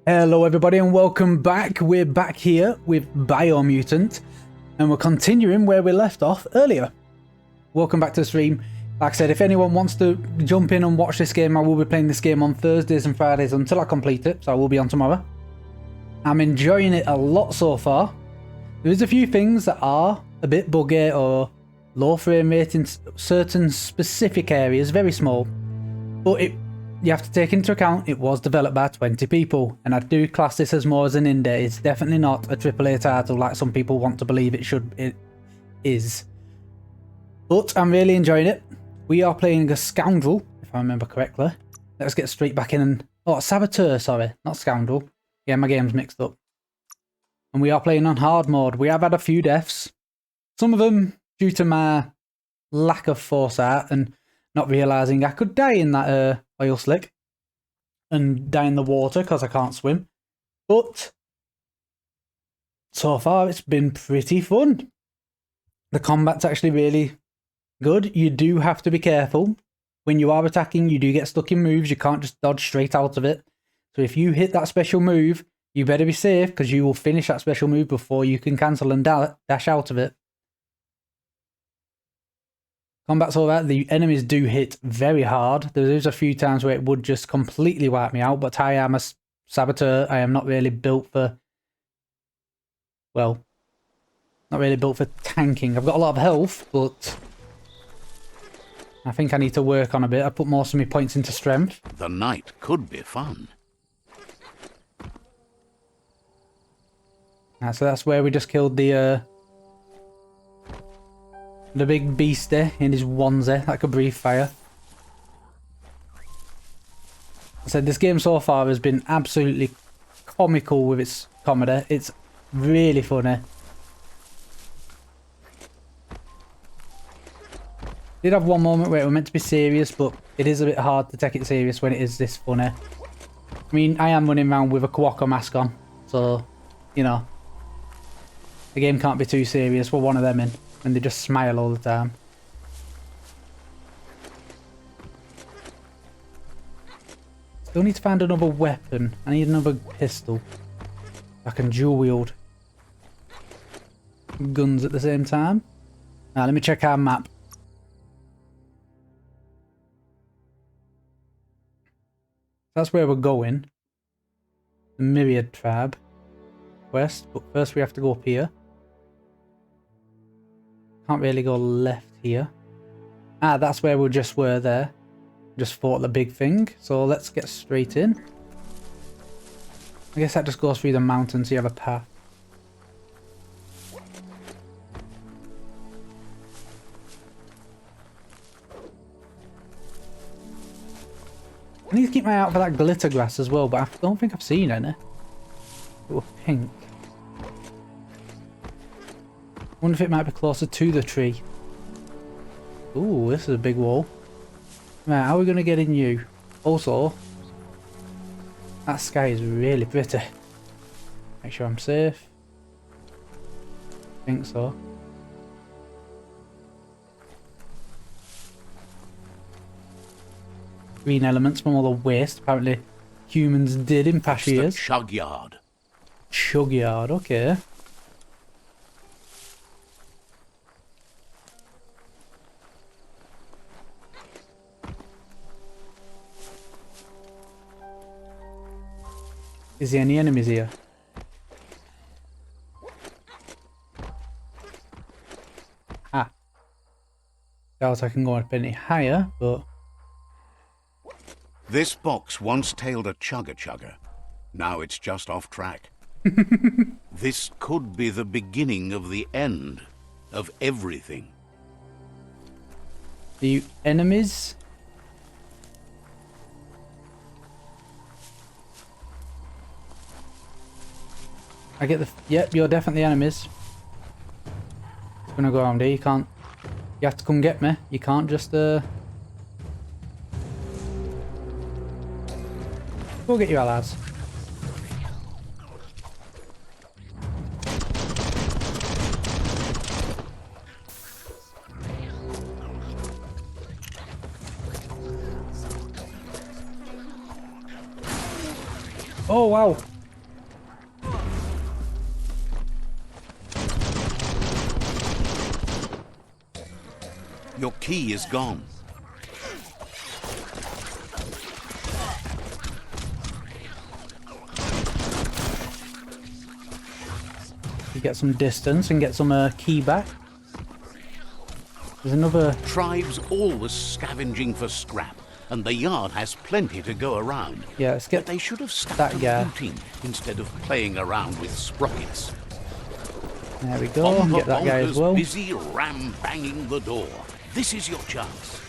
Hello everybody and welcome back. We're back here with Biomutant and we're continuing where we left off earlier. Welcome back to the stream. Like I said, if anyone wants to jump in and watch this game, I will be playing this game on Thursdays and Fridays until I complete it, so I will be on tomorrow. I'm enjoying it a lot so far. There's a few things that are a bit buggy or low frame rate in certain specific areas, very small, but you have to take into account it was developed by 20 people, and I do class this as more as an indie. It's definitely not a AAA title like some people want to believe it is. But I'm really enjoying it. We are playing a scoundrel, if I remember correctly. Let's get straight back in and... Oh, Saboteur, sorry, not scoundrel. Yeah, my game's mixed up. And we are playing on hard mode. We have had a few deaths. Some of them due to my lack of foresight and not realising I could die in that oil slick and die in the water because I can't swim. But so far it's been pretty fun. The combat's actually really good. You do have to be careful. When you are attacking, you do get stuck in moves. You can't just dodge straight out of it. So if you hit that special move, you better be safe because you will finish that special move before you can cancel and dash out of it. Combat's alright. The enemies do hit very hard. There's a few times where it would just completely wipe me out, but I am a saboteur. I am not really built for... Well, not really built for tanking. I've got a lot of health, but I think I need to work on a bit. I put most of my points into strength. The night could be fun. So that's where we just killed the big beastie in his onesie that could breathe fire. I said this game so far has been absolutely comical with its comedy. It's really funny. Did have one moment where it was meant to be serious, but it is a bit hard to take it serious when it is this funny. I mean, I am running around with a Quokka mask on, so, you know, the game can't be too serious for one of them in. And they just smile all the time. Still need to find another weapon. I need another pistol. I can dual wield guns at the same time. Now let me check our map. That's where we're going. The Myriad Tribe quest. But first we have to go up here. Can't really go left here. Ah, that's where we just were there. Just fought the big thing. So let's get straight in. I guess that just goes through the mountains. You have a path. I need to keep my eye out for that glitter grass as well, but I don't think I've seen any. It was pink. I wonder if it might be closer to the tree. Ooh, this is a big wall. Right, how are we going to get in you? Also, that sky is really pretty. Make sure I'm safe. I think so. Green elements from all the waste apparently humans did in past years. Chug yard. Chug yard, okay. Is there any enemies here? Ah. Doubt I can go up any higher, but... This box once tailed a chugger. Now it's just off track. This could be the beginning of the end of everything. The enemies... I get the... Yep, you're definitely enemies. It's gonna go around here. You can't... You have to come get me. You can't just, Go get your allies. Oh, wow. key is gone. You get some distance and get some key back. There's another... Tribes always scavenging for scrap, and the yard has plenty to go around. Yeah, let's get but they should have stuck that to guy. looting instead of playing around with sprockets. There we go, get that guy as well. Busy ram-banging the door. This is your chance.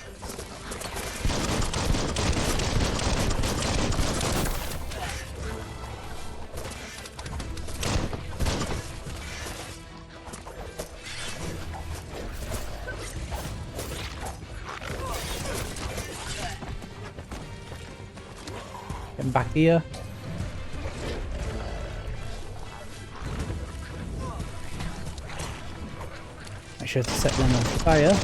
Getting back here. Make sure to set them on fire.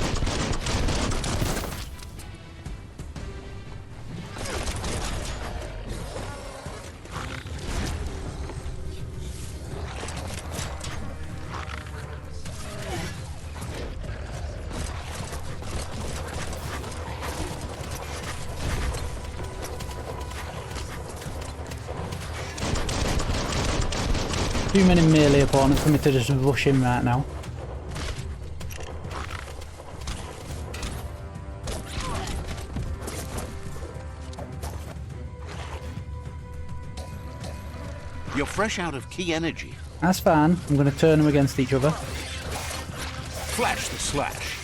Too many melee opponents for me to just rush in right now. You're fresh out of key energy. That's fine. I'm going to turn them against each other. Flash the slash.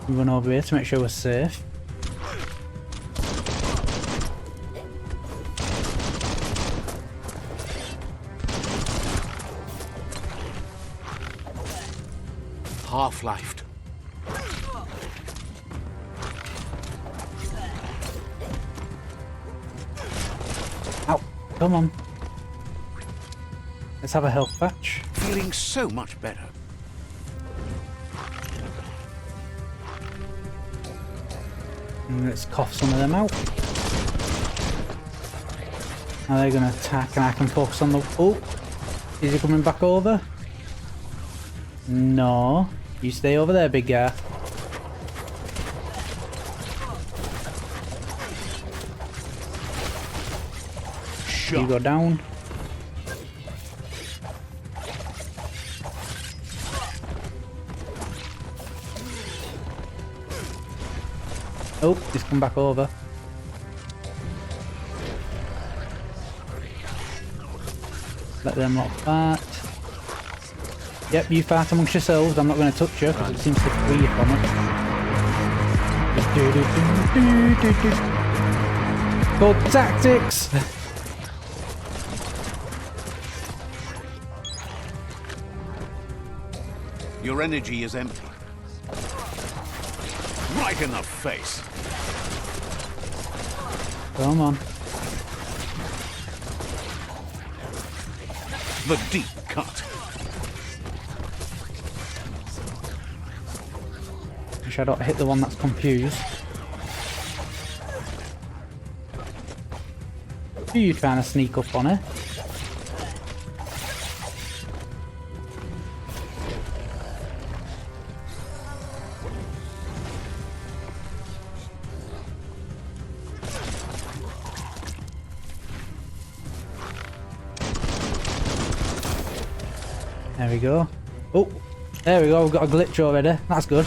Run over here to make sure we're safe. Half-lifed. Ow, come on. Let's have a health patch. Feeling so much better. And let's cough some of them out. Now they're going to attack and I can focus on the... Oh! Is he coming back over? No. You stay over there, big guy. You go down. Oh, he's come back over. Let them lot fight. Yep, you fight amongst yourselves. I'm not going to touch you because it seems to free you from it. Called tactics! Your energy is empty. Right in the face. Come on. The deep cut. Wish I don't hit the one that's confused. Who are you trying to sneak up on her? There we go. Oh, there we go. We've got a glitch already. That's good.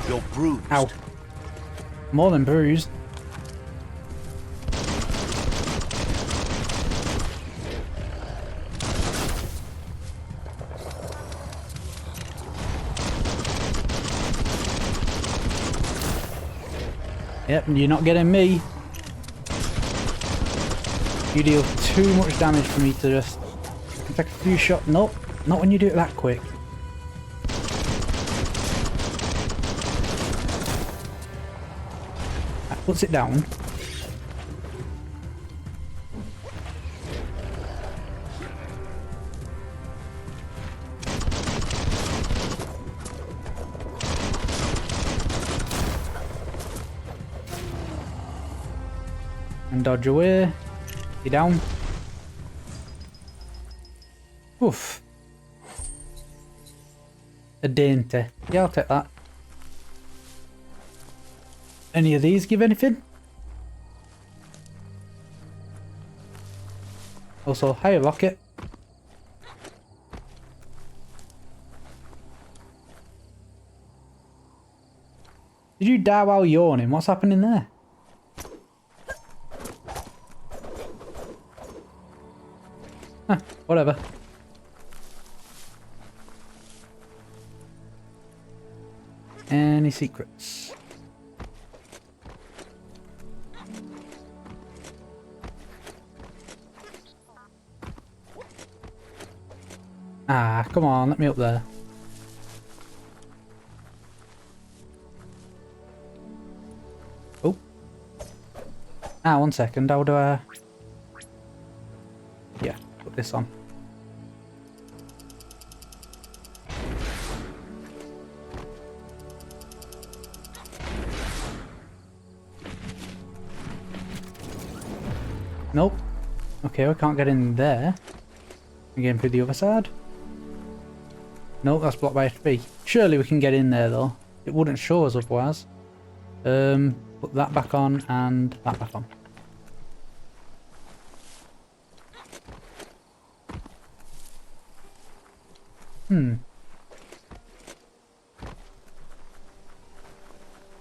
You're bruised. Ow. More than bruised. Yep, you're not getting me. You deal too much damage for me to just... I can take a few shots. Nope. Not when you do it that quick. That puts it down. And dodge away. You down. Oof. A dainty. Yeah, I'll take that. Any of these give anything? Also, hi rocket. Did you die while yawning? What's happening there? Huh, whatever. Any secrets? Ah, come on, let me up there. Oh. Ah, 1 second, how do I... Yeah, put this on. Nope. Okay, we can't get in there. We're getting through the other side. Nope, that's blocked by a tree. Surely we can get in there though. It wouldn't show us otherwise. Put that back on and that back on.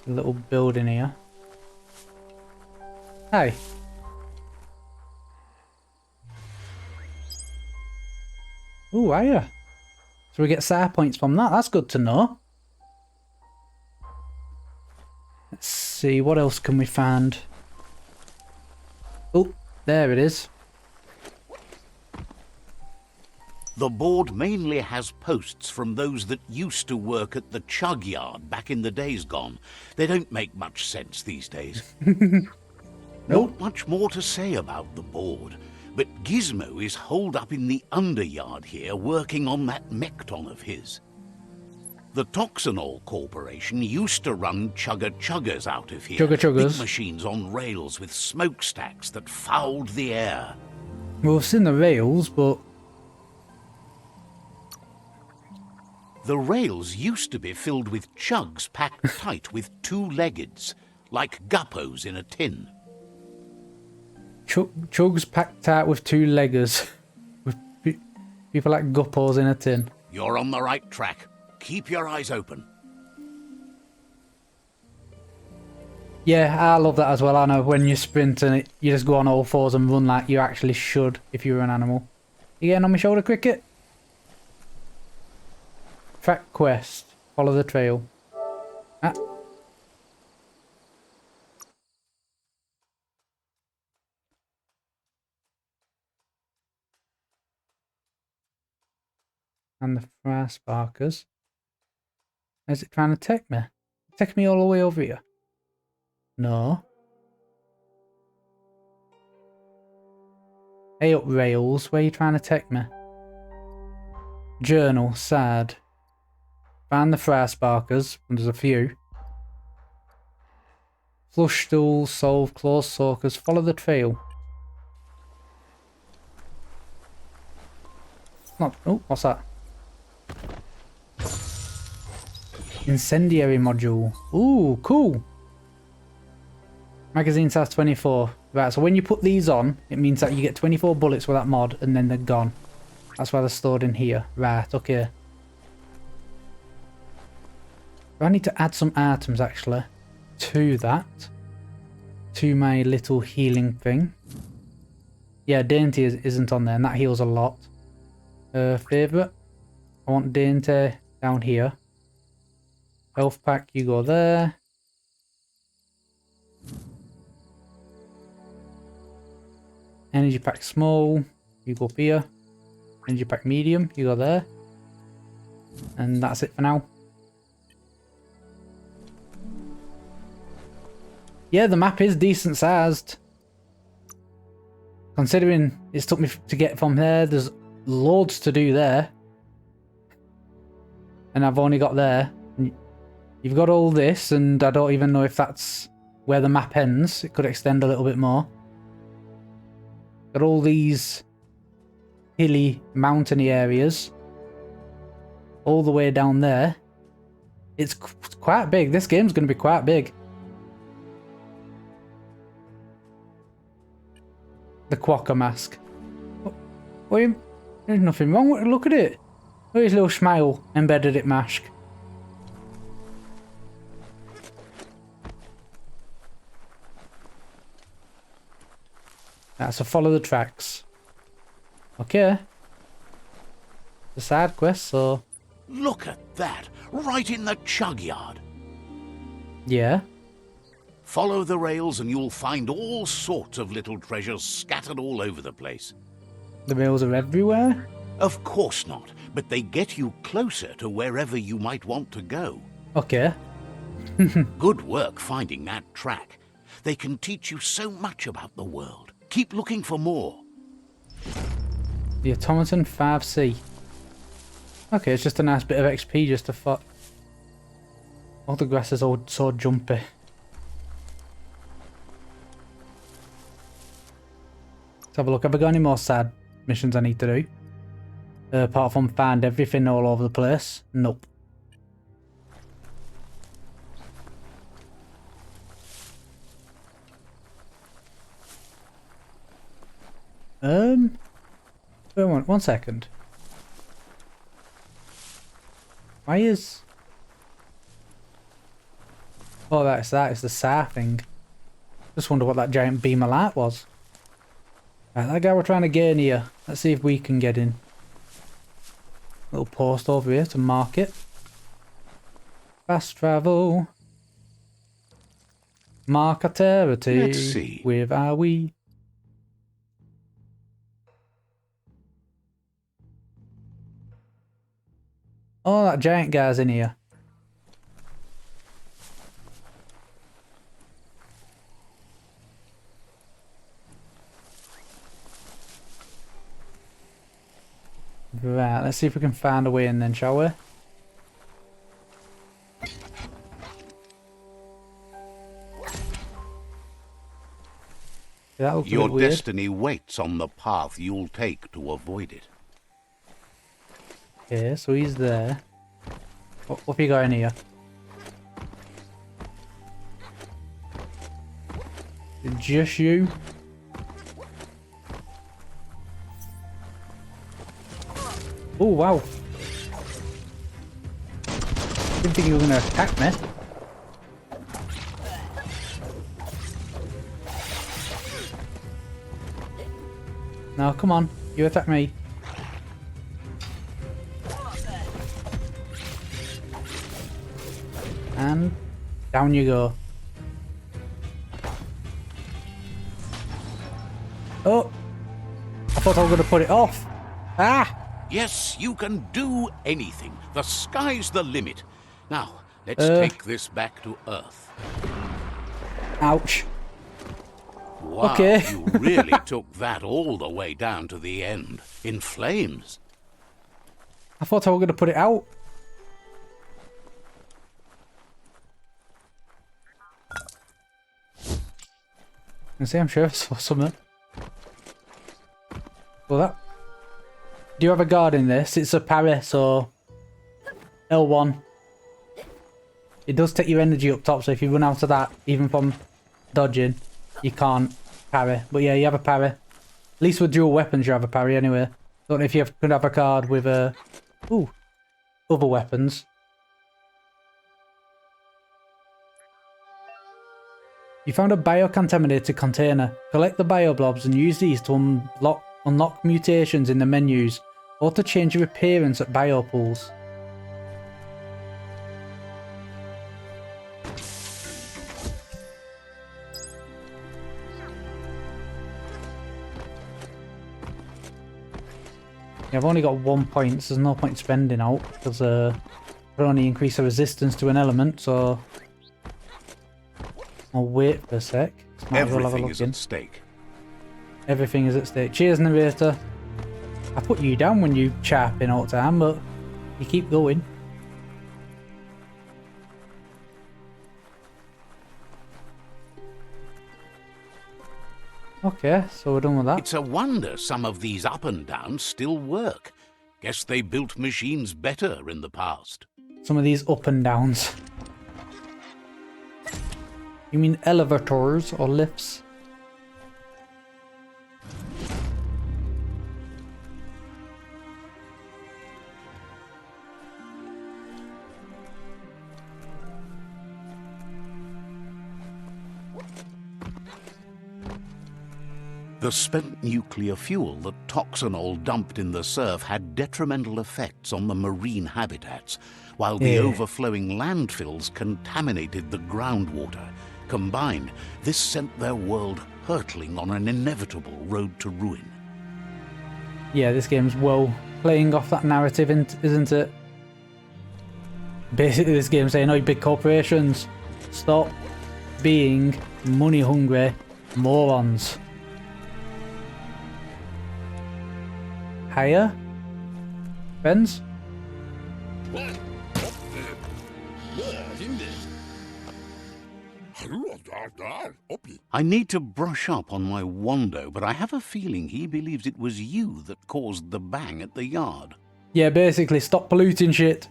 A little building here. Hey. Ooh, are you? So we get star points from that. That's good to know. Let's see, what else can we find? Oh, there it is. The board mainly has posts from those that used to work at the chug yard back in the days gone. They don't make much sense these days. Not much more to say about the board, but Gizmo is holed up in the underyard here working on that mekton of his. The Toxanol Corporation used to run chugger-chuggers out of here. Chugger-chuggers? Big machines on rails with smokestacks that fouled the air. Well, we've seen the rails, but... The rails used to be filled with chugs packed tight with two-leggeds, like guppos in a tin. Chugs packed tight with two leggers. With people like guppos in a tin. You're on the right track. Keep your eyes open. Yeah, I love that as well. I know when you sprint and you just go on all fours and run like you actually should if you were an animal. You getting on my shoulder, Cricket? Track quest. Follow the trail. Ah. And the fire sparkers. Is it trying to take me? Take me all the way over here? No. Hey up rails, where are you trying to take me? Journal, sad. Find the fire sparkers, and there's a few. Flush stools, solve, close soakers, follow the trail. Not, oh, what's that? Incendiary module. Ooh, cool. Magazine size 24. Right, so when you put these on, it means that you get 24 bullets with that mod, and then they're gone. That's why they're stored in here. Right, okay. I need to add some items, actually, to that. To my little healing thing. Yeah, Dainty isn't on there, and that heals a lot. Favourite. I want Dainty down here. Health pack, you go there. Energy pack small, you go up here. Energy pack medium, you go there. And that's it for now. Yeah, the map is decent sized. Considering it's took me to get from there, there's loads to do there. And I've only got there. You've got all this, and I don't even know if that's where the map ends. It could extend a little bit more. Got all these hilly, mountainy areas. All the way down there. It's quite big. This game's going to be quite big. The Quokka mask. There's nothing wrong with it. Look at it. Look at his little smile embedded at mask. Right, so follow the tracks. Okay. The side quest, so... Look at that, right in the chug yard. Yeah. Follow the rails and you'll find all sorts of little treasures scattered all over the place. The rails are everywhere? Of course not, but they get you closer to wherever you might want to go. Okay. Good work finding that track. They can teach you so much about the world. Keep looking for more. The Automaton 5C. Okay, it's just a nice bit of XP just to fuck. All the grass is all so jumpy. Let's have a look. Have I got any more side missions I need to do? Apart from find everything all over the place? Nope. Wait one second. Why is... Oh, that's that. It's the SAR thing. Just wonder what that giant beam of light was. Right, that guy we're trying to get in here. Let's see if we can get in. Little post over here to mark it. Fast travel. Mark a territory. Let's see. With our we. Oh, that giant guy's in here. Right, let's see if we can find a way in then, shall we? That looks a Your bit weird. destiny waits on the path you'll take to avoid it. Okay, so he's there. What have you got in here? Is it just you? Oh, wow. Didn't think you were going to attack me. No, come on. You attack me. And down you go. Oh! I thought I was going to put it off. Ah! Yes, you can do anything. The sky's the limit. Now, let's take this back to Earth. Ouch. Wow, Okay. You really took that all the way down to the end. In flames. I thought I was going to put it out. I see, I'm sure I saw something. Well, that... Do you have a guard in this? It's a parry, so... L1. It does take your energy up top, so if you run out of that, even from dodging, you can't parry. But yeah, you have a parry. At least with dual weapons you have a parry anyway. Don't know if you could have a card with ooh, other weapons. You found a biocontaminated container. Collect the bioblobs and use these to unlock mutations in the menus or to change your appearance at biopools. Yeah, I've only got 1 point, so there's no point spending out, because it'll only increase the resistance to an element, so I'll wait for a sec. Might as well have a Everything look is in. at stake. Everything is at stake. Cheers, narrator. I put you down when you chirp in all the time, but you keep going. Okay, so we're done with that. It's a wonder some of these up and downs still work. Guess they built machines better in the past. Some of these up and downs. You mean elevators or lifts? The spent nuclear fuel that Toxanol dumped in the surf had detrimental effects on the marine habitats, while the overflowing landfills contaminated the groundwater. Combined, this sent their world hurtling on an inevitable road to ruin. Yeah, this game's well playing off that narrative, isn't it? Basically, this game's saying, oh, big corporations, stop being money-hungry morons. Higher? Friends? I need to brush up on my Wando, but I have a feeling he believes it was you that caused the bang at the yard. Yeah, basically, stop polluting shit.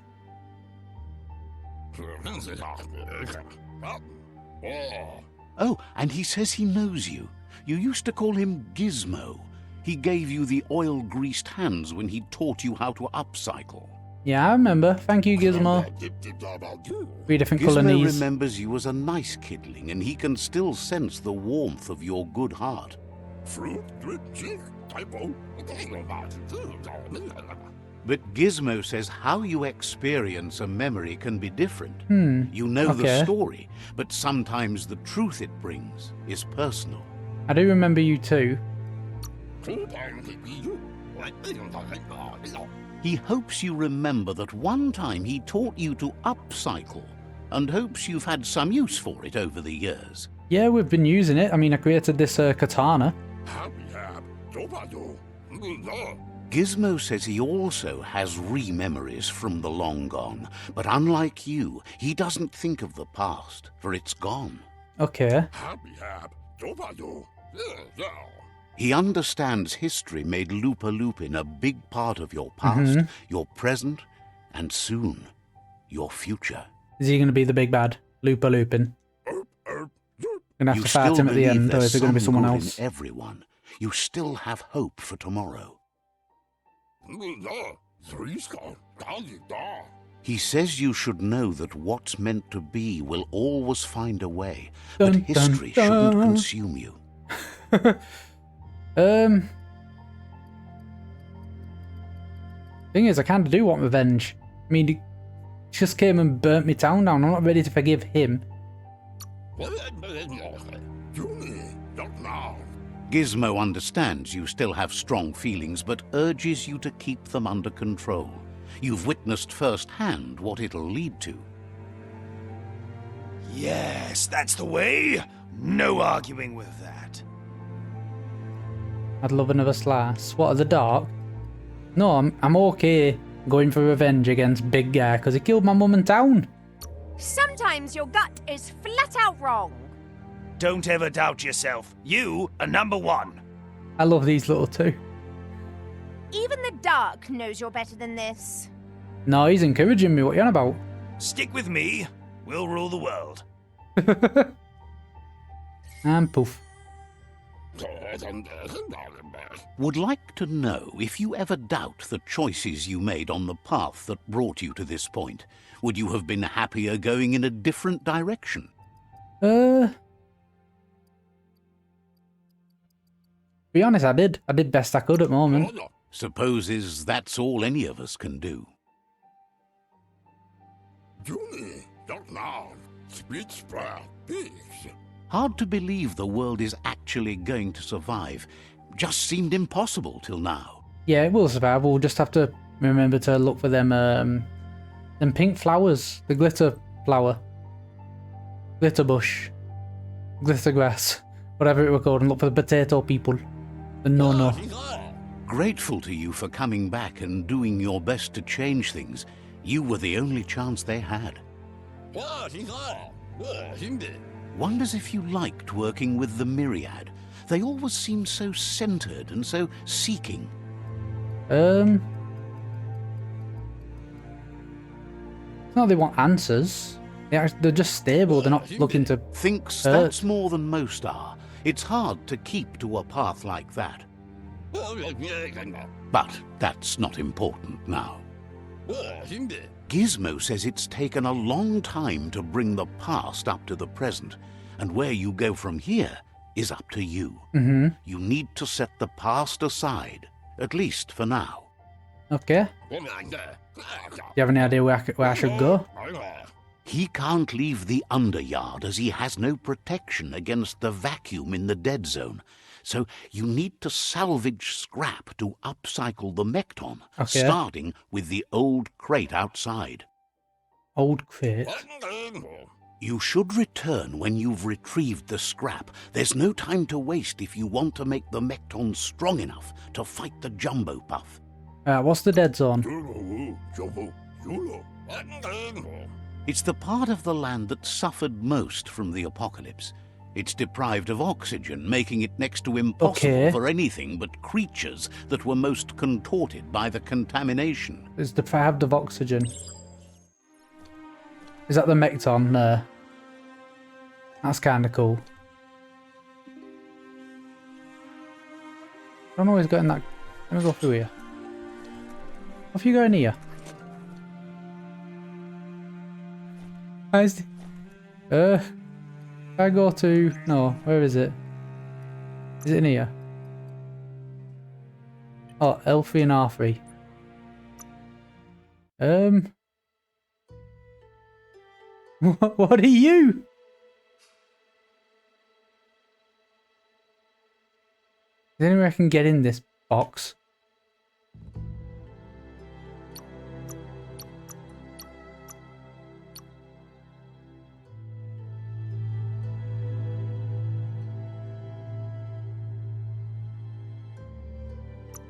Oh, and he says he knows you. You used to call him Gizmo. He gave you the oil-greased hands when he taught you how to upcycle. Yeah, I remember. Thank you, Gizmo. 3 different colour Gizmo knees. remembers you as a nice kidling, and he can still sense the warmth of your good heart. But Gizmo says how you experience a memory can be different. You know the story, but sometimes the truth it brings is personal. I do remember you too. He hopes you remember that one time he taught you to upcycle, and hopes you've had some use for it over the years. Yeah, we've been using it. I mean, I created this katana. Gizmo says he also has re-memories from the long gone, but unlike you, he doesn't think of the past, for it's gone. Okay. He understands history made Lupa-Lupin a big part of your past, your present, and soon, your future. Is he going to be the big bad? Lupa-Lupin. Gonna have to fight him at the end, or is it going to be someone else? Everyone, you still have hope for tomorrow. He says you should know that what's meant to be will always find a way, but history shouldn't consume you. Thing is, I kind of do want revenge. I mean, he just came and burnt me town down. I'm not ready to forgive him. Gizmo understands you still have strong feelings, but urges you to keep them under control. You've witnessed firsthand what it'll lead to. Yes, that's the way. No arguing with that. I'd love another slice. What, are the dark? No, I'm okay going for revenge against Big Guy, because he killed my mum and town. Sometimes your gut is flat out wrong. Don't ever doubt yourself. You are number 1. I love these little two. Even the dark knows you're better than this. No, he's encouraging me. What you on about? Stick with me. We'll rule the world. And poof. Would like to know if you ever doubt the choices you made on the path that brought you to this point. Would you have been happier going in a different direction? Be honest, I did. I did best I could at the moment. Supposes that's all any of us can do. Hard to believe the world is actually going to survive. Just seemed impossible till now. Yeah, it will survive. We'll just have to remember to look for them pink flowers. The glitter flower. Glitter bush. Glitter grass. Whatever it were called. And look for the potato people. The no-no. Grateful to you for coming back and doing your best to change things. You were the only chance they had. Wonders if you liked working with the Myriad. They always seemed so centered and so seeking. It's not they want answers. They're just stable. They're not looking to Thinks hurt. that's more than most are. It's hard to keep to a path like that. But that's not important now. Gizmo says it's taken a long time to bring the past up to the present, and where you go from here is up to you. You need to set the past aside, at least for now. Okay. Do you have any idea where I should go? He can't leave the Underyard as he has no protection against the vacuum in the dead zone. So you need to salvage scrap to upcycle the Mekton, Okay. starting with the old crate outside. Old crate. You should return when you've retrieved the scrap. There's no time to waste if you want to make the Mekton strong enough to fight the Jumbo Puff. What's the dead zone? It's the part of the land that suffered most from the apocalypse. It's deprived of oxygen, making it next to impossible for anything but creatures that were most contorted by the contamination. It's deprived of oxygen. Is that the Mekton there? That's kind of cool. I don't know who's getting that. Let me go through here. What have you got in here? I go to... No, where is it? Is it in here? Oh, L3 and R3. What are you? Is there anywhere I can get in this box?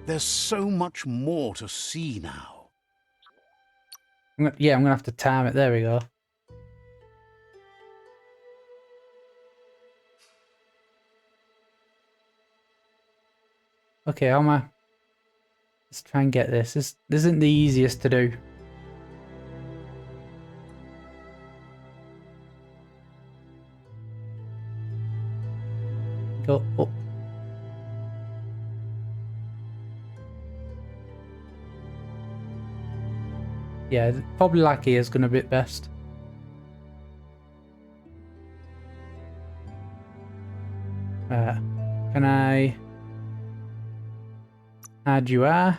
There's so much more to see now. Yeah, I'm gonna have to time it. There we go. Okay, how am I? Let's try and get this. This isn't the easiest to do. Go up. Yeah, probably like here is gonna be best. Can I add you are?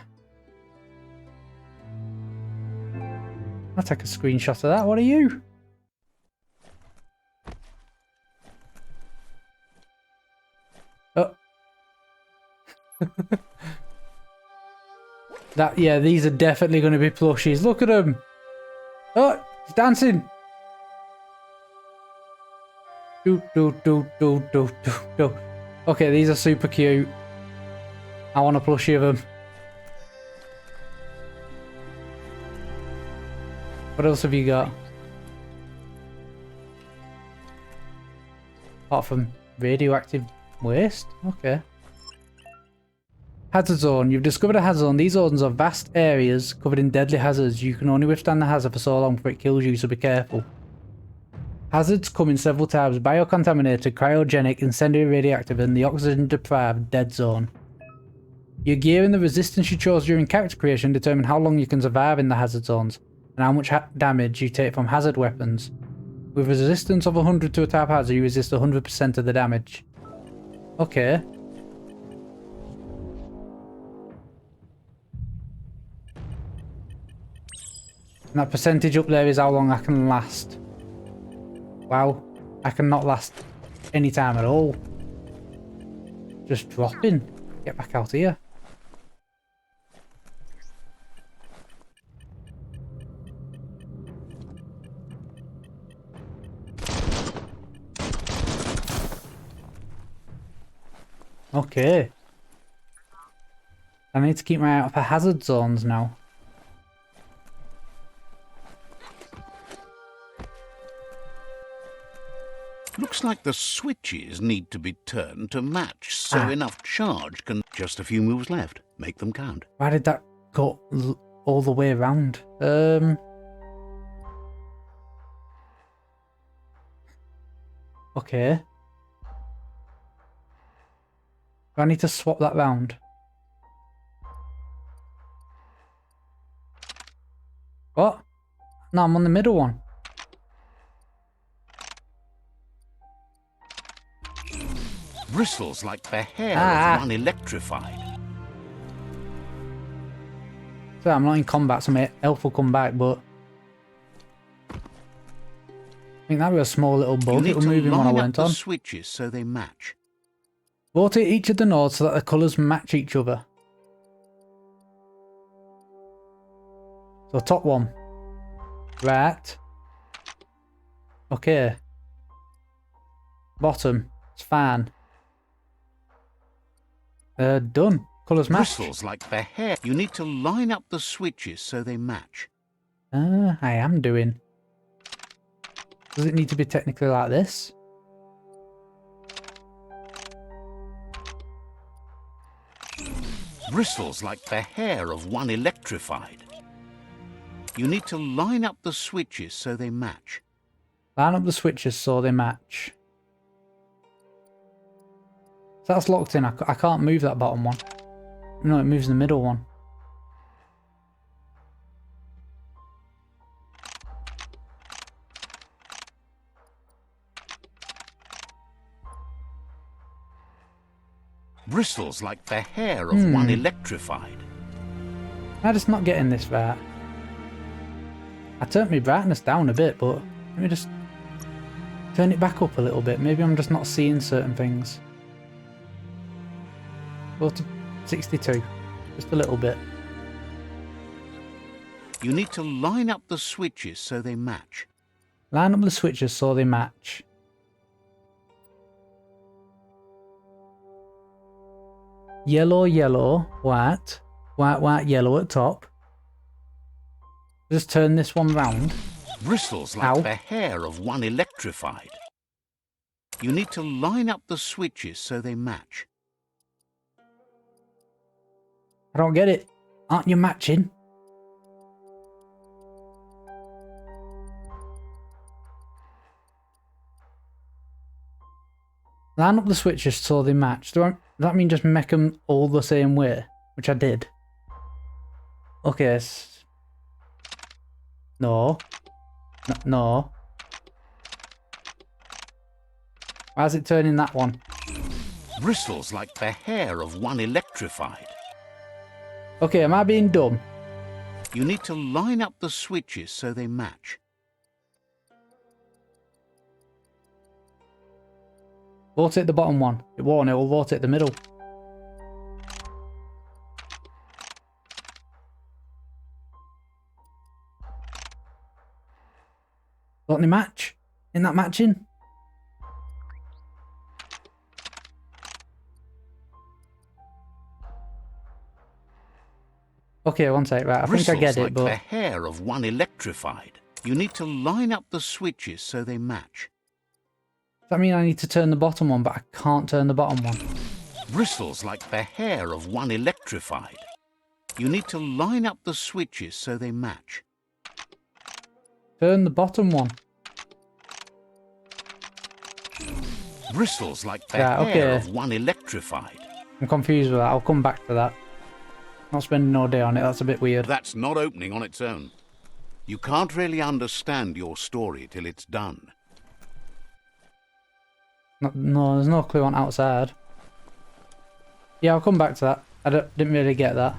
I'll take a screenshot of that. What are you? Oh. Yeah, these are definitely going to be plushies. Look at them. Oh, he's dancing. Do. Okay, these are super cute. I want a plushie of them. What else have you got? Apart from radioactive waste? Okay. Hazard zone. You've discovered a hazard zone. These zones are vast areas covered in deadly hazards. You can only withstand the hazard for so long before it kills you, so be careful. Hazards come in several types: biocontaminated, cryogenic, incendiary, radioactive, and the oxygen-deprived dead zone. Your gear and the resistance you chose during character creation determine how long you can survive in the hazard zones, and how much damage you take from hazard weapons. With resistance of 100 to a type hazard, you resist 100% of the damage. Okay. And that percentage up there is how long I can last. Wow, I cannot last any time at all. Just dropping. Get back out here. Okay. I need to keep my eye out for hazard zones now. Looks like the switches need to be turned to match, so enough charge can... Just a few moves left. Make them count. Why did that go all the way around? Okay. Do I need to swap that round? What? No, I'm on the middle one. Bristles like the hair of one electrified. So I'm not in combat, so my health will come back, but... I think that was a small little bug. It was moving when I went on. Switches so they match. Rotate each of the nodes so that the colours match each other. So top one. Right. Okay. Bottom. It's fine. Done. Colours match. Bristles like the hair. You need to line up the switches so they match. I am doing. Does it need to be technically like this? Bristles like the hair of one electrified. You need to line up the switches so they match. Line up the switches so they match. So that's locked in. I can't move that bottom one. No, it moves the middle one. Bristles like the hair of one electrified. I'm just not getting this right. I turned my brightness down a bit, but let me just turn it back up a little bit. Maybe I'm just not seeing certain things. Go to 62. Just a little bit. You need to line up the switches so they match. Line up the switches so they match. Yellow, yellow, white. White, white, yellow at top. Just turn this one round. Bristles like the hair of one electrified. You need to line up the switches so they match. I don't get it. Aren't you matching? Line up the switches so they match. Does that mean just make them all the same way? Which I did. Okay. No. No. Why is it turning that one? Bristles like the hair of one electrified. Okay, am I being dumb? You need to line up the switches so they match. Rotate the bottom one. It won't, it will rotate the middle. Don't they match? Isn't that matching? Okay, one sec, right, I think I get it, but... the hair of one electrified. You need to line up the switches so they match. Does that mean I need to turn the bottom one, but I can't turn the bottom one? Bristles like the hair of one electrified. You need to line up the switches so they match. Turn the bottom one. Bristles like the hair of one electrified. I'm confused with that. I'll come back to that. Not spending all day on it. That's a bit weird. That's not opening on its own. You can't really understand your story till it's done. No, there's no clue on outside. Yeah, I'll come back to that. I didn't really get that.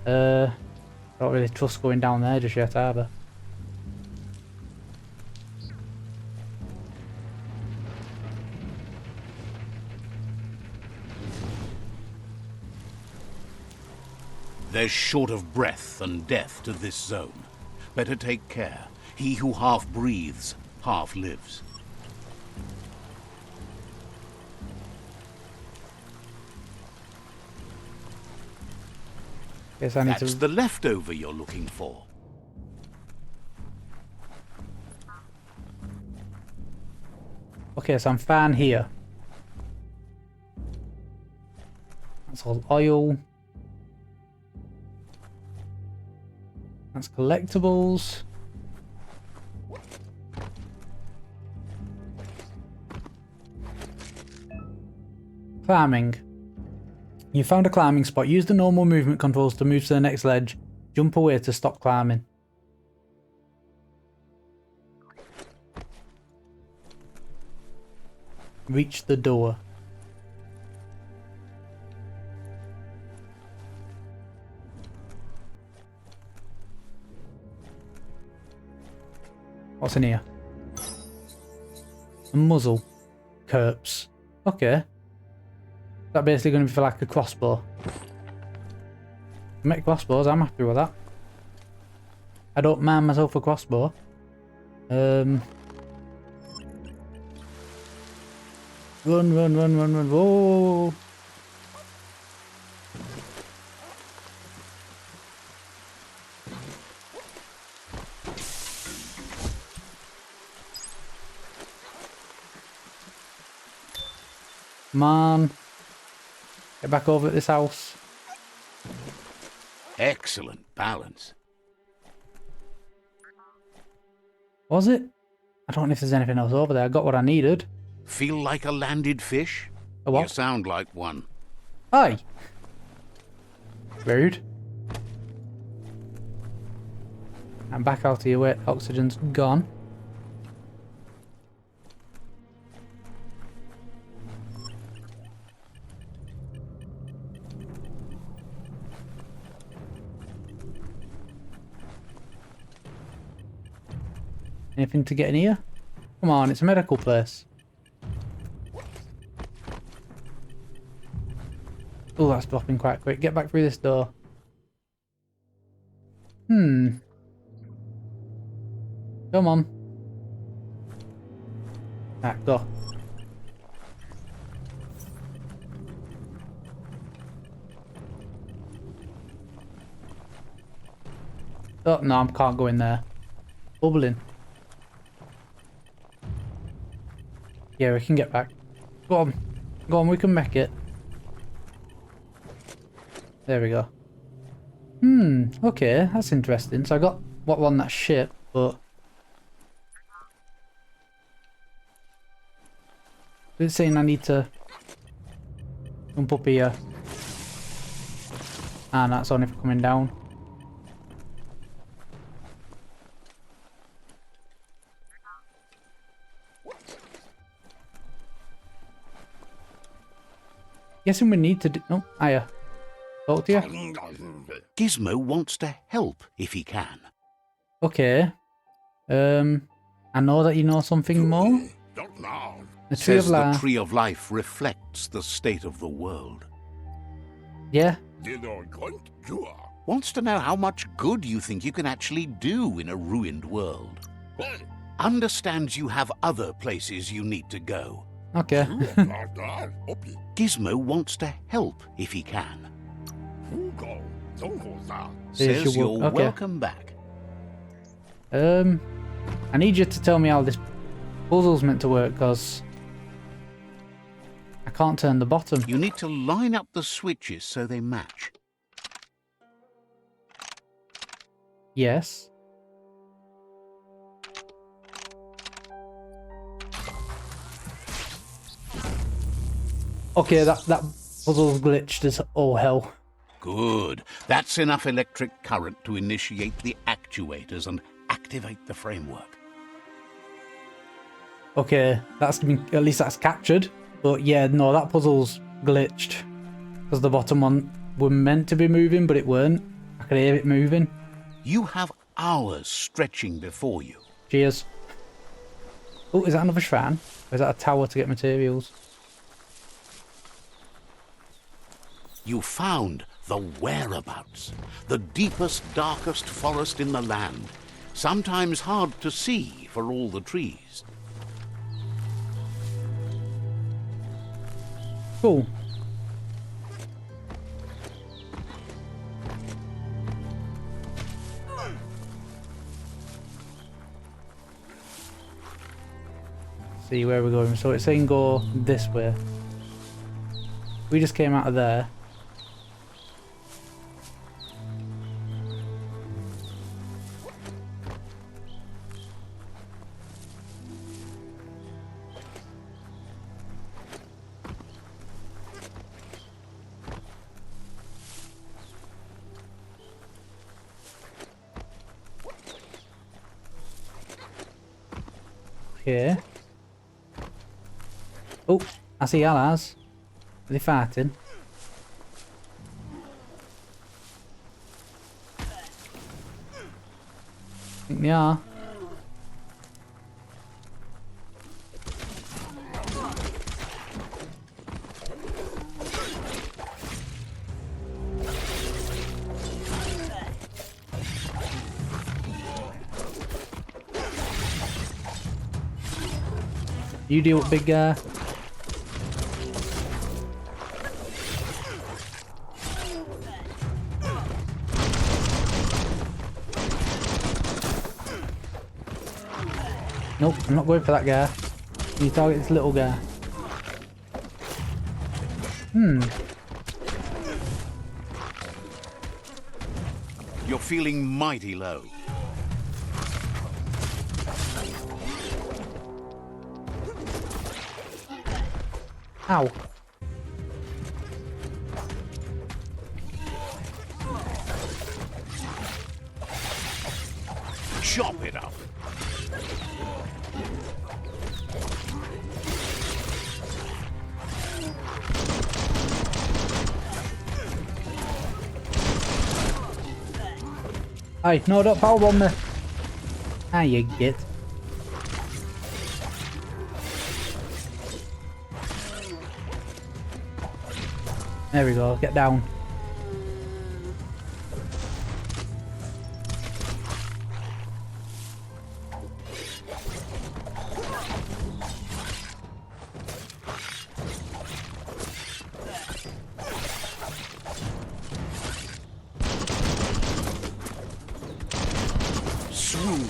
Don't really trust going down there just yet either. There's short of breath and death to this zone. Better take care. He who half breathes, half lives. Guess I need That's to... the leftover you're looking for. Okay, so I'm fine here. That's all oil. That's collectibles. Climbing. You found a climbing spot. Use the normal movement controls to move to the next ledge. Jump away to stop climbing. Reach the door. What's in here? A muzzle. Curps. Okay. Is that basically going to be for like a crossbow? Make crossbows, I'm happy with that. I don't mind myself a crossbow. Run, run, run, run, run. Whoa. Man. Get back over at this house. Excellent balance. Was it? I don't know if there's anything else over there. I got what I needed. Feel like a landed fish? A what? You sound like one. Aye. Rude. I'm back out here where oxygen's gone. Anything to get in here? Come on, it's a medical place. Oh, that's dropping quite quick. Get back through this door. Come on. Right, go. Oh, no, I can't go in there. Bubbling. Yeah, we can get back. Go on. Go on, we can make it. There we go. Okay, that's interesting. So I got what on that ship, but... it's saying I need to jump up here. And that's only for coming down. Guessing we need to do... oh, hiya. Talk to you. Gizmo wants to help if he can. Okay. I know that you know something more. The Tree of Says Life. the Tree of Life reflects the state of the world. Yeah. Wants to know how much good you think you can actually do in a ruined world. Understands you have other places you need to go. Okay. Gizmo wants to help if he can. There's Says your you're okay. welcome back. I need you to tell me how this puzzle's meant to work, because I can't turn the bottom. You need to line up the switches so they match. Yes. Okay, that puzzle's glitched as all hell. Good. That's enough electric current to initiate the actuators and activate the framework. Okay, that's been, at least that's captured. But yeah, no, that puzzle's glitched. Because the bottom one were meant to be moving, but it weren't. I could hear it moving. You have hours stretching before you. Cheers. Oh, is that another shrine? Or is that a tower to get materials? You found the whereabouts, the deepest, darkest forest in the land, sometimes hard to see for all the trees. Cool. see where we're going. So it's saying go this way. We just came out of there. Okay. Oh, I see allies. Are they fighting? I think they are. You deal with big guy. Nope, I'm not going for that guy. You target this little guy. You're feeling mighty low. Ow. Chop it up. Hey, no, don't powerbomb me. Ah, you git. There we go, get down. Swoon.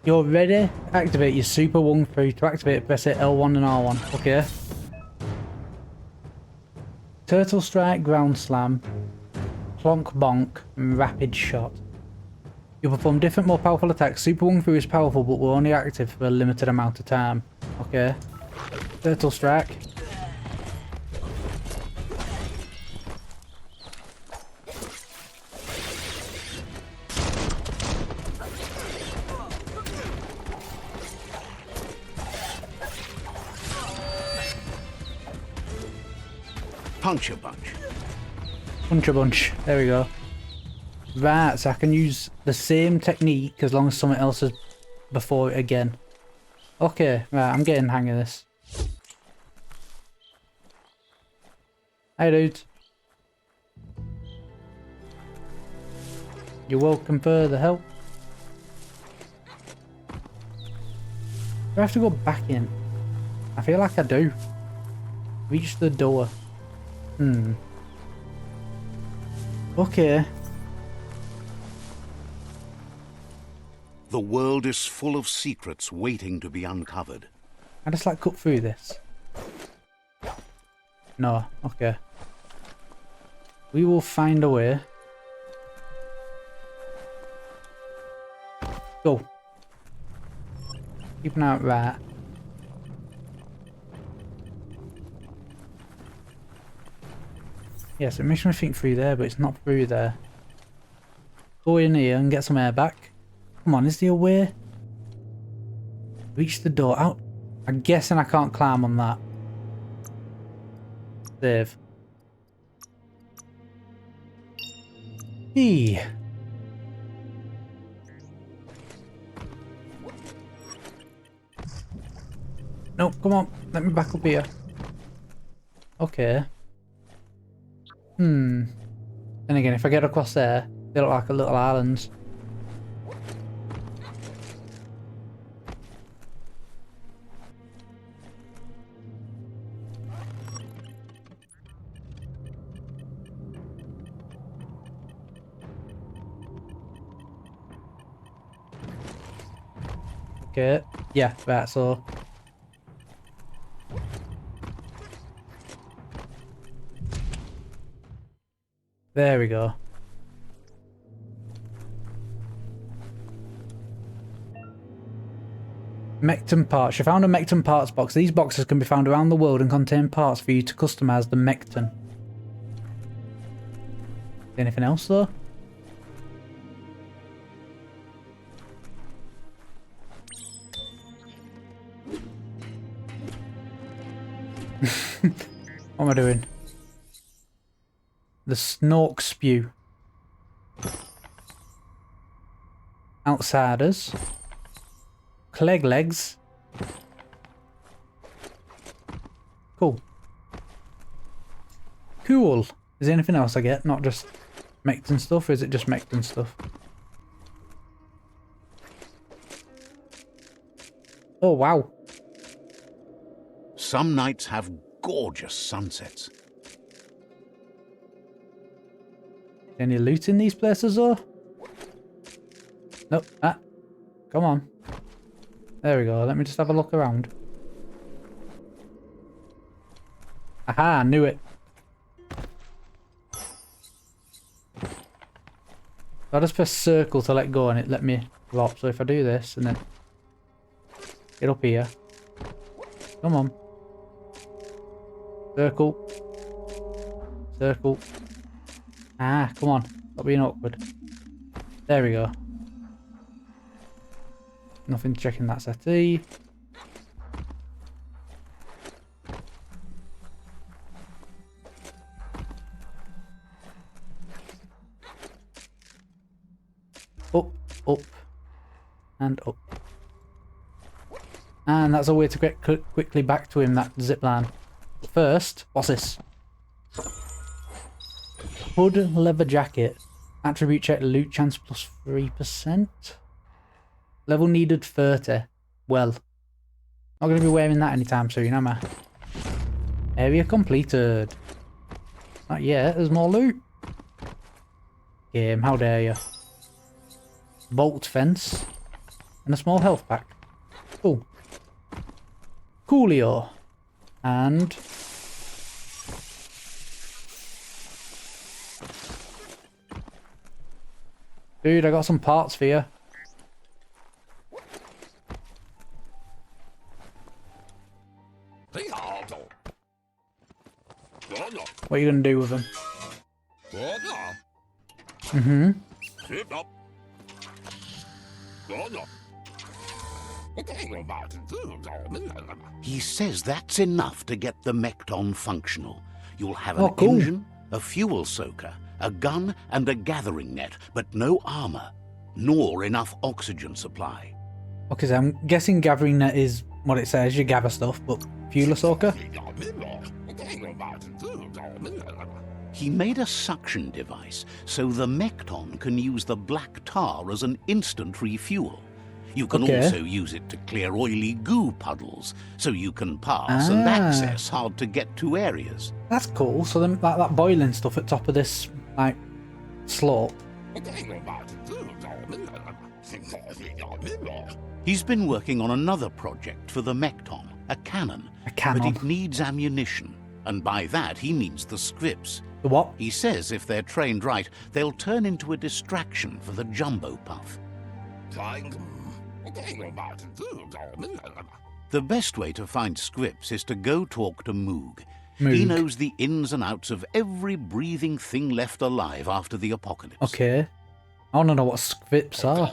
You're ready? Activate your super wung fu. To activate, press it L1 and R1. Okay. Turtle strike, ground slam, plonk bonk, and rapid shot. You perform different, more powerful attacks. Super wung fu is powerful, but will only active for a limited amount of time. Okay. Turtle strike. Punch a bunch. Punch a bunch. There we go. Right, so I can use the same technique as long as something else is before it again. Okay, right, I'm getting the hang of this. Hey, dude. You're welcome for the help. Do I have to go back in? I feel like I do. Reach the door. Okay. The world is full of secrets waiting to be uncovered. I just like cut through this. No, okay. We will find a way. Go. Keep an eye out right. Yes, it makes me think through there, but it's not through there. Go in here and get some air back. Come on, is there a way? Reach the door out. I'm guessing I can't climb on that. Save. E. Nope, come on. Let me back up here. Okay. Then again, if I get across there, they look like a little islands. Okay. Yeah, right, so... There we go. Mecton parts. You found a Mecton parts box. These boxes can be found around the world and contain parts for you to customize the Mecton. Anything else though? What am I doing? The Snork Spew. Outsiders. Clegg legs. Cool. Cool. Is there anything else I get? Not just Mecton stuff, or is it just Mecton stuff? Oh, wow. Some nights have gorgeous sunsets. Any loot in these places, though? Nope. Ah. Come on. There we go. Let me just have a look around. Aha, I knew it. I just press circle to let go and it let me drop. So if I do this and then get up here. Come on. Circle. Circle. Ah, come on. Stop being awkward. There we go. Nothing checking that settee. Up, up, and up. And that's a way to get quickly back to him, that zipline. But first, what's this? Hood leather jacket. Attribute check, loot chance plus 3%. Level needed 30. Well, not going to be wearing that anytime soon, am I? Area completed. Not yet, there's more loot. Game, how dare you. Bolt fence. And a small health pack. Cool. Coolio. And... dude, I got some parts for you. What are you going to do with them? Mm-hmm. He says that's enough to get the Mecton functional. You'll have an cool. engine, a fuel soaker, a gun, and a gathering net, but no armor, nor enough oxygen supply. Okay, so I'm guessing gathering net is what it says, you gather stuff, but fuel soaker? He made a suction device, so the Mecton can use the black tar as an instant refuel. You can also use it to clear oily goo puddles, so you can pass and access hard-to-get-to areas. That's cool. So then that boiling stuff at top of this, like, slope. He's been working on another project for the Mecton, a cannon. A cannon. But it needs ammunition, and by that he means the scripts. The what? He says if they're trained right, they'll turn into a distraction for the jumbo puff. The best way to find scripts is to go talk to Moog. He knows the ins and outs of every breathing thing left alive after the apocalypse. Okay. I want to know what scripts are.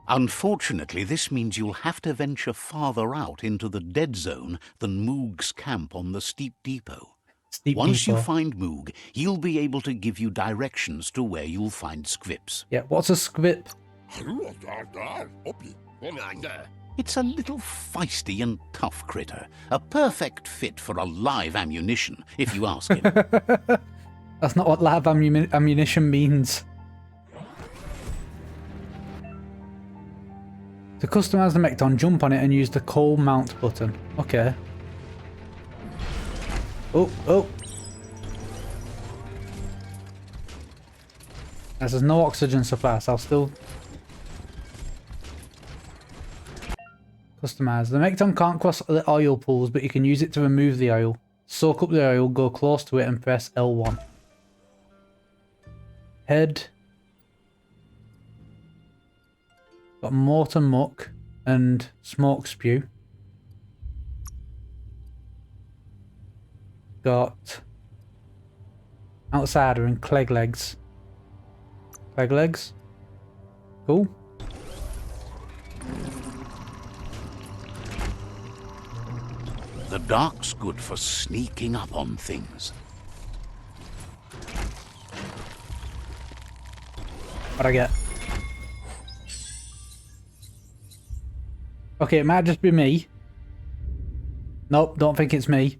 Unfortunately, this means you'll have to venture farther out into the dead zone than Moog's camp on the Steep Depot. Once you find Moog, he'll be able to give you directions to where you'll find scripts. Yeah, what's a script? It's a little feisty and tough critter. A perfect fit for a live ammunition, if you ask him. That's not what live ammunition means. To customize the Mecton, jump on it and use the coal mount button. Okay. Oh, oh. There's no oxygen supply, so I'll still Customize. The Mecton can't cross the oil pools, but you can use it to remove the oil. Soak up the oil, go close to it and press L1. Head. Got mortar muck and smoke spew. Got outsider and clegg legs. Clegg legs. Cool. The dark's good for sneaking up on things. What'd I get? Okay, it might just be me. Nope, don't think it's me.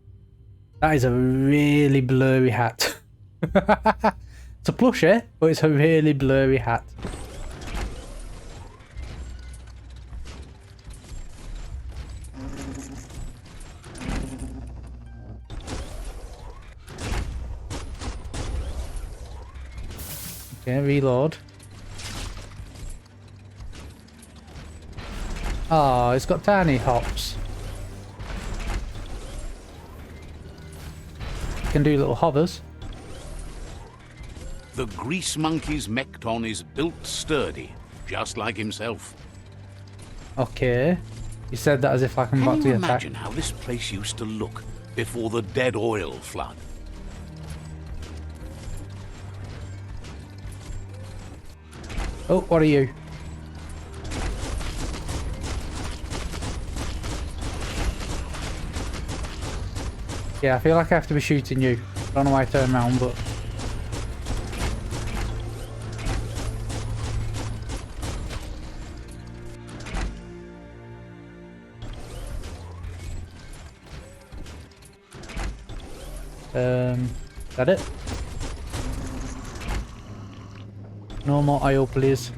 That is a really blurry hat. It's a plushie, but it's a really blurry hat. Okay, reload. Oh, it's got tiny hops. Can do little hovers. The grease monkey's Mecton is built sturdy, just like himself. Okay. You said that as if I can back Can to you the attack. imagine how this place used to look before the dead oil flood? Oh, what are you? Yeah, I feel like I have to be shooting you. Don't know why I turned around, but... Is that it? No more oil, please.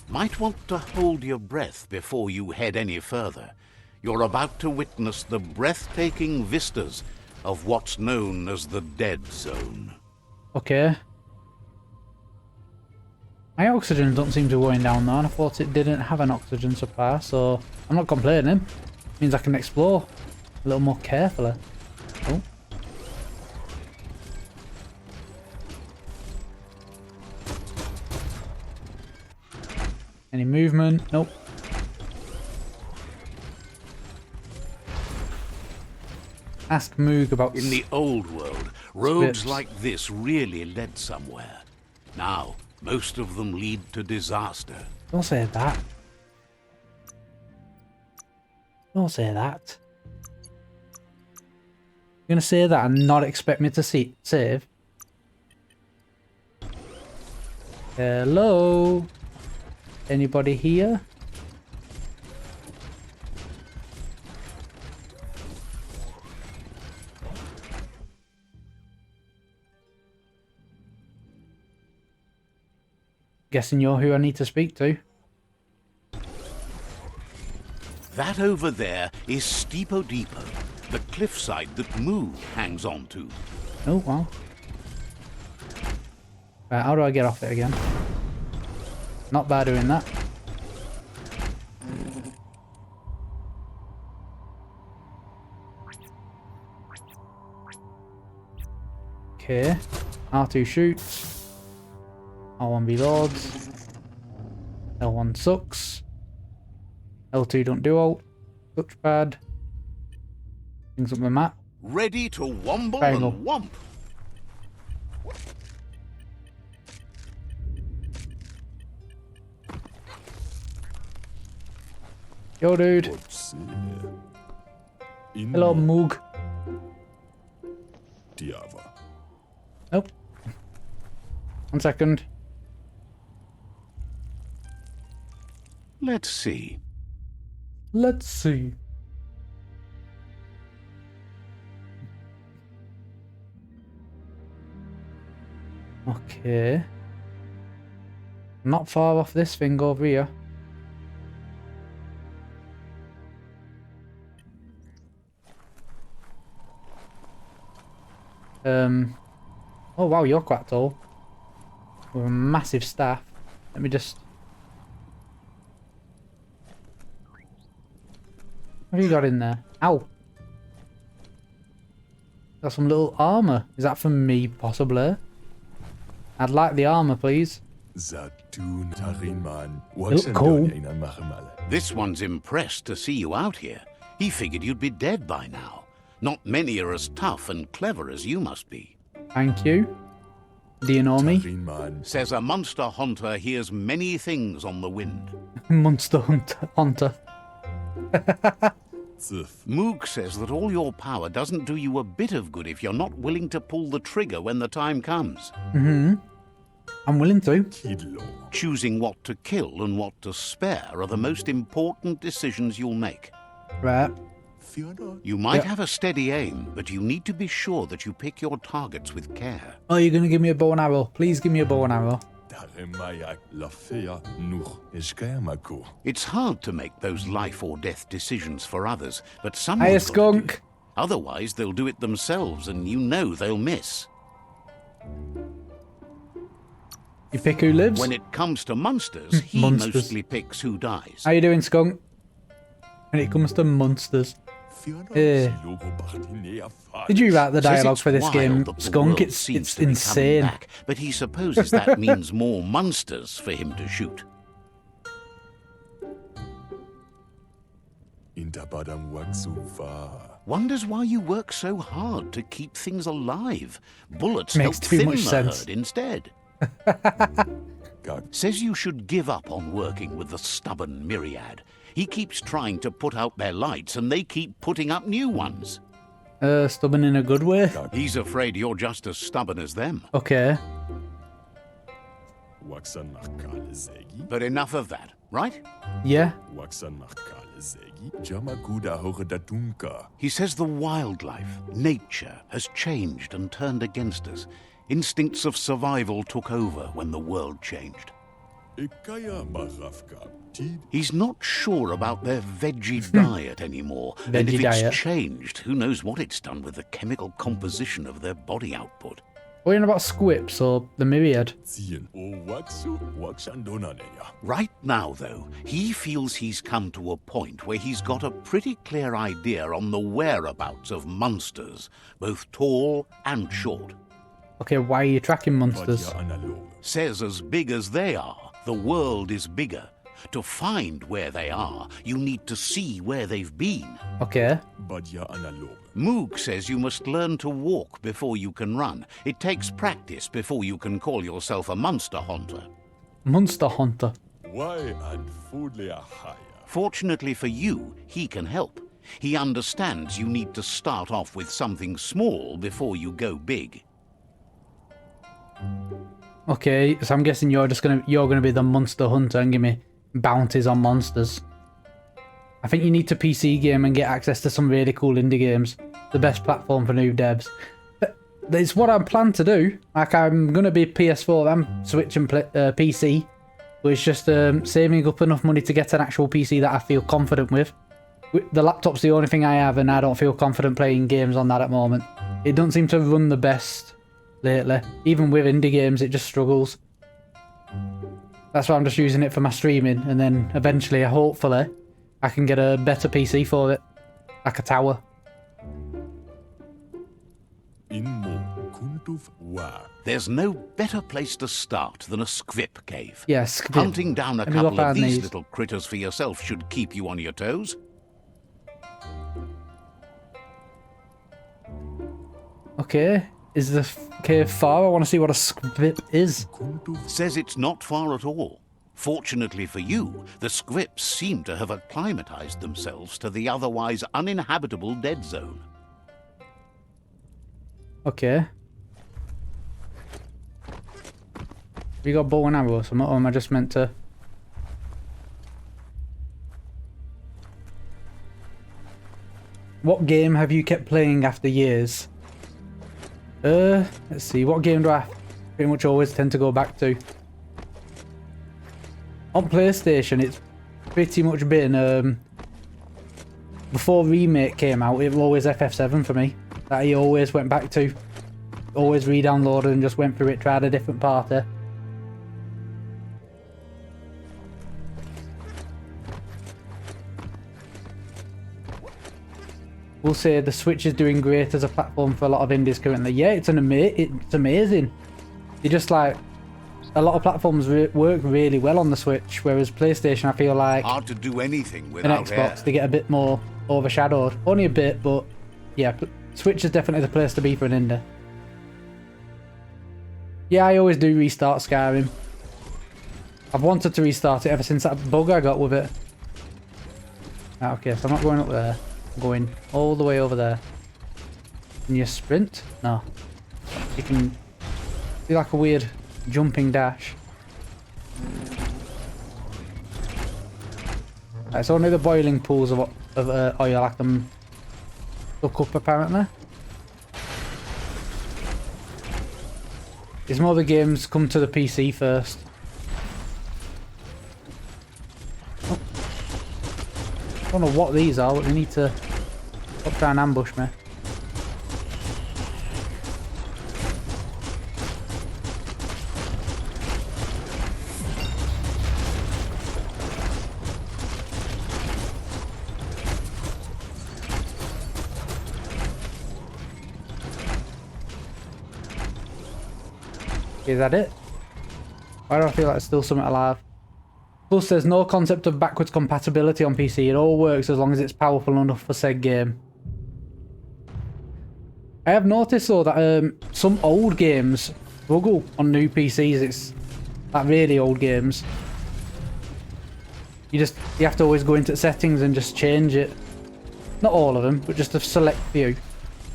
Might want to hold your breath before you head any further. You're about to witness the breathtaking vistas of what's known as the Dead Zone. Okay. My oxygen don't seem to be going down though, and I thought it didn't have an oxygen supply, so I'm not complaining. Means I can explore a little more carefully. Oh. Any movement? Nope. Ask Moog about... In the old world, roads Spips. like this really led somewhere. Now, most of them lead to disaster. Don't say that. Don't say that. You're gonna say that and not expect me to save? Hello? Anybody here? Guessing you're who I need to speak to. That over there is Steepo Depot, the cliffside that Moo hangs on to. Oh, well. Right, how do I get off it again? Not by doing that. Okay. R2 shoots. R1 reloads. L1 sucks. L2 don't do ult. Touchpad. Brings up the map. Ready to womble Triangle. and womp. Yo, dude. Hello, Moog. Nope. 1 second. Let's see. Let's see. Okay. Not far off this thing over here. Oh wow, you're quite tall. With a massive staff. Let me just... What have you got in there? Ow. Got some little armor. Is that for me, possibly? I'd like the armor, please. Look cool. This one's impressed to see you out here. He figured you'd be dead by now. Not many are as tough and clever as you must be. Thank you. Do you know me? Says a Munster Honter hears many things on the wind. Munster Honter. Moog says that all your power doesn't do you a bit of good if you're not willing to pull the trigger when the time comes. I'm willing to. Choosing what to kill and what to spare are the most important decisions you'll make. Right. You might have a steady aim, but you need to be sure that you pick your targets with care. Oh, you're going to give me a bow and arrow? Please give me a bow and arrow. It's hard to make those life or death decisions for others, but someone's Hiya, got to do skunk. it. Otherwise, they'll do it themselves, and you know they'll miss. You pick who lives? When it comes to monsters, he Monsters. mostly picks who dies. How you doing, skunk? When it comes to monsters. Did you write the Says dialogue it's for this wild game, that the skunk? world It's seems to be coming insane. back, but he supposes that means more monsters for him to shoot. Wonders why you work so hard to keep things alive. Bullets Makes help too thin much the sense. herd instead. Says you should give up on working with the stubborn myriad. He keeps trying to put out their lights and they keep putting up new ones. Stubborn in a good way? He's afraid you're just as stubborn as them. Okay. But enough of that, right? Yeah. He says the wildlife, nature, has changed and turned against us. Instincts of survival took over when the world changed. He's not sure about their veggie diet anymore. And if Veggie it's diet. changed, who knows what it's done with the chemical composition of their body output. What are you on about squips or the myriad? Right now, though, he feels he's come to a point where he's got a pretty clear idea on the whereabouts of monsters, both tall and short. Okay, why are you tracking monsters? Says as big as they are, the world is bigger. To find where they are, you need to see where they've been. Okay. Moog says you must learn to walk before you can run. It takes practice before you can call yourself a Munster Honter. Munster Honter. Fortunately for you, he can help. He understands you need to start off with something small before you go big. Okay, so I'm guessing you're gonna be the monster hunter and give me bounties on monsters. I think you need to PC game and get access to some really cool indie games. The best platform for new devs. But it's what I plan to do. Like, I'm gonna be PS4 and Switch and PC. But it's just saving up enough money to get an actual PC that I feel confident with. The laptop's the only thing I have, and I don't feel confident playing games on that at the moment. It doesn't seem to run the best lately. Even with indie games, it just struggles. That's why I'm just using it for my streaming, and then eventually, hopefully, I can get a better PC for it. Like a tower. There's no better place to start than a squip cave. Yes. Hunting down a Let me look couple of at these these. little critters for yourself should keep you on your toes. Okay. Is the cave far? I want to see what a squip is. Says it's not far at all. Fortunately for you, the squips seem to have acclimatized themselves to the otherwise uninhabitable dead zone. Okay. Have you got bow and arrow or something, or am I just meant to... What game have you kept playing after years? Let's see, what game do I pretty much always tend to go back to? On PlayStation, it's pretty much been, before Remake came out, it was always FF7 for me. That I always went back to. Always re-downloaded and just went through it, tried a different party. will say the Switch is doing great as a platform for a lot of indies currently. Yeah, it's amazing. You just like a lot of platforms work really well on the Switch, whereas PlayStation, I feel like hard to do anything an without Xbox, they get a bit more overshadowed. Only a bit, but yeah, Switch is definitely the place to be for an indie. Yeah, I always do restart Skyrim. I've wanted to restart it ever since that bug I got with it. Ah, okay, so I'm not going up there. I'm going all the way over there. Can you sprint? No. You can do like a weird jumping dash. Right, it's only the boiling pools of oil I can look up apparently. It's more the games come to the PC first. Oh. I don't know what these are, but they need to try and ambush me. Is that it? Why do I feel like there's still something alive? Plus, there's no concept of backwards compatibility on PC. It all works as long as it's powerful enough for said game. I have noticed though that some old games struggle on new PCs. It's like really old games. You have to always go into settings and just change it. Not all of them, but just a select few.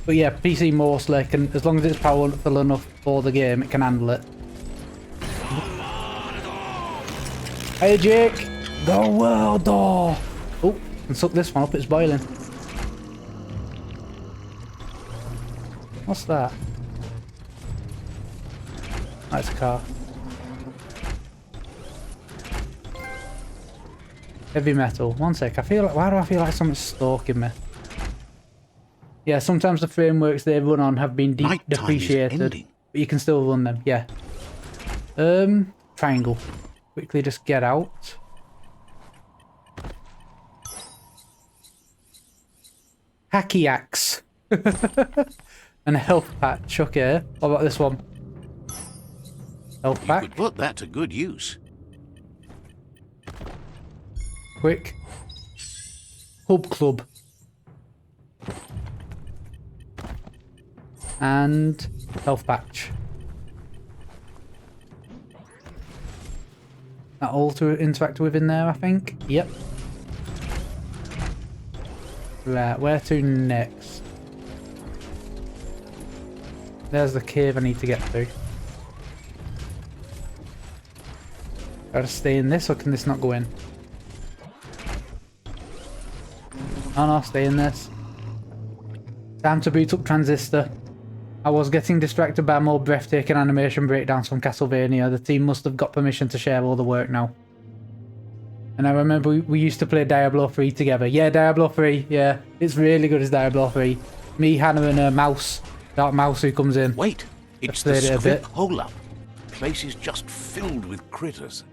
But yeah, PC mostly can, as long as it's powerful enough for the game, it can handle it. Hey Jake! The world door! Oh, and suck this one up, it's boiling. What's that? That's a car. Heavy metal. One sec, I feel like, why do I feel like something's stalking me? Yeah, sometimes the frameworks they run on have been depreciated, but you can still run them, yeah. Triangle. Quickly just get out. Hacky axe. And a health patch, okay. What about this one? Health pack. You could put that to good use. Quick. Hub club. And health patch. That all to interact with in there, I think. Yep. Right, where to next? There's the cave I need to get to. Gotta stay in this, or can this not go in? Oh no, stay in this. Time to boot up Transistor. I was getting distracted by more breathtaking animation breakdowns from Castlevania. The team must have got permission to share all the work now. And I remember we used to play Diablo 3 together. Yeah, Diablo 3, yeah. It's really good as Diablo 3. Me, Hannah, and a mouse. Dark Mouse who comes in. Wait, it's the script hole-up. Place is just filled with critters.